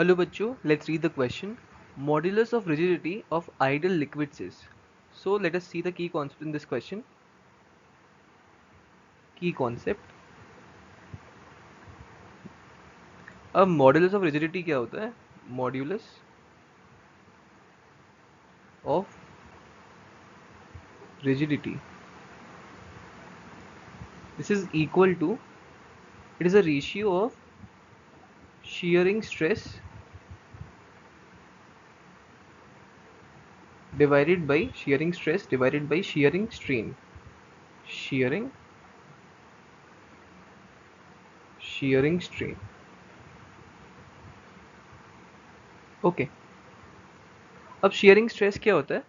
Hello बच्चों, let's read the question. Modulus of rigidity of ideal liquids is. So let us see the key concept in this question. Key concept. अब modulus of rigidity क्या होता है? Modulus of rigidity. This is equal to, it is a ratio of shearing stress divided by shearing strain. Shearing strain. Okay. अब shearing stress क्या होता है?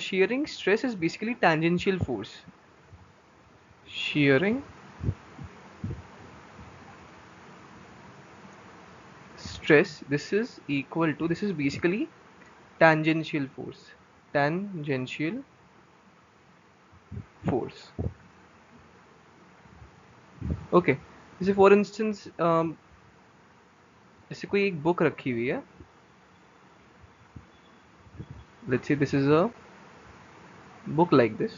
Shearing stress is basically tangential force. Shearing stress, this is equal to, this is basically tangential force. Okay. जैसे for instance जैसे कोई एक book रखी हुई है, let's say this is a book like this.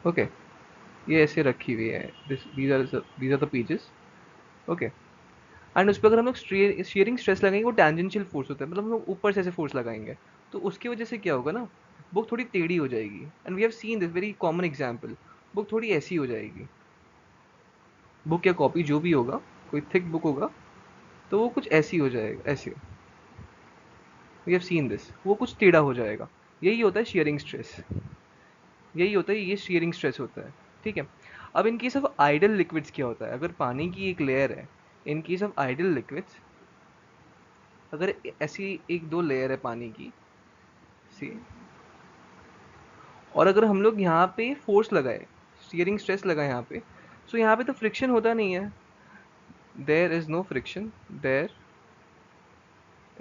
Okay, ये ऐसे रखी हुई है, these are the pages. Okay, and उस पर अगर हम लोग शेयरिंग स्ट्रेस लगाएंगे, वो टेंजेंशियल फोर्स होता है, मतलब हम लोग ऊपर से ऐसे फोर्स लगाएंगे, तो उसकी वजह से क्या होगा ना, बुक थोड़ी टेढ़ी हो जाएगी. And we have seen this very common example. Book थोड़ी ऐसी हो जाएगी, बुक या कॉपी जो भी होगा, कोई थिक बुक होगा तो वो कुछ ऐसी हो जाएगा, ऐसे. वी हैव सीन दिस, वो कुछ टेढ़ा हो जाएगा. यही होता है शेयरिंग स्ट्रेस. यही होता है, ये शेयरिंग स्ट्रेस होता है. ठीक है. अब in case of ideal liquids क्या होता है? अगर पानी की एक लेयर है, in case of ideal liquids, अगर ऐसी एक दो लेयर है पानी की सी, और अगर हम लोग यहाँ पे फोर्स लगाए, स्टीयरिंग स्ट्रेस लगाए यहाँ पे, सो यहाँ पे तो फ्रिक्शन होता नहीं है. There is no friction, there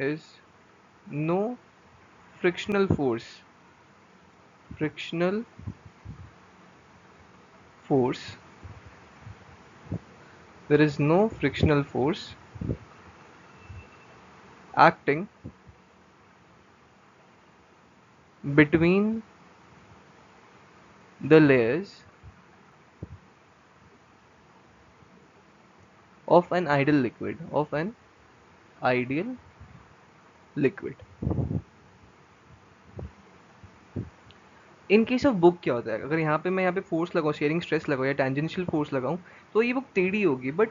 is no frictional force. Frictional force, there is no frictional force acting between the layers of an ideal liquid. In case of book क्या होता है? अगर यहाँ पे मैं यहाँ पे फोर्स लगाऊँ, शेयरिंग स्ट्रेस लगाऊँ या टेंजेंशियल फोर्स लगाऊँ, तो ये बुक टेढ़ी होगी, बट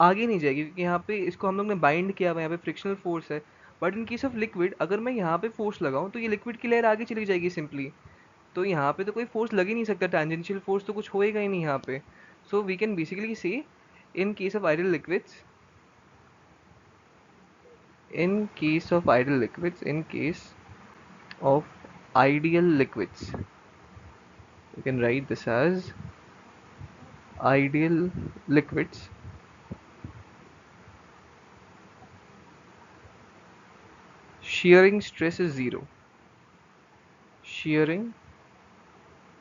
आगे नहीं जाएगी, क्योंकि यहाँ पे इसको हम लोग ने बाइंड किया हुआ है, यहाँ पे फ्रिक्शनल फोर्स है. But in case of liquid, अगर मैं यहाँ पे फोर्स लगाऊँ तो ये लिक्विड की लेयर आगे चली जाएगी सिंपली. तो यहाँ पे तो कोई फोर्स लग ही नहीं सकता, टेंजेंशियल फोर्स तो कुछ होएगा ही नहीं यहाँ पे. So we can basically say, in case of ideal liquids, in case of ideal liquids, you can write this as ideal liquids. Shearing stress is zero. Shearing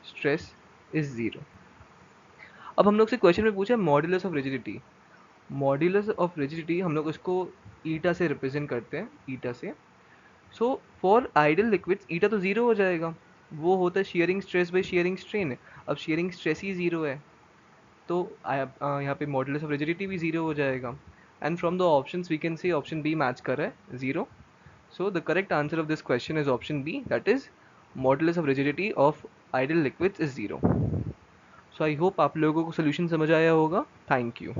stress is zero. अब हम लोग से क्वेश्चन में पूछा modulus of rigidity. Modulus of rigidity हम लोग उसको ईटा से रिप्रेजेंट करते हैं, ईटा से. So for ideal liquids eta तो जीरो हो जाएगा, वो होता है shearing stress by shearing strain. अब शेयरिंग स्ट्रेस ही जीरो है, तो यहाँ पे मॉडुलस ऑफ रिजिडिटी भी जीरो हो जाएगा. And from the options we can see option B match कर रहा है, zero. So the correct answer of this question is option B, that is modulus of rigidity of ideal liquids is zero. So I hope आप लोगों को solution समझ आया होगा. Thank you.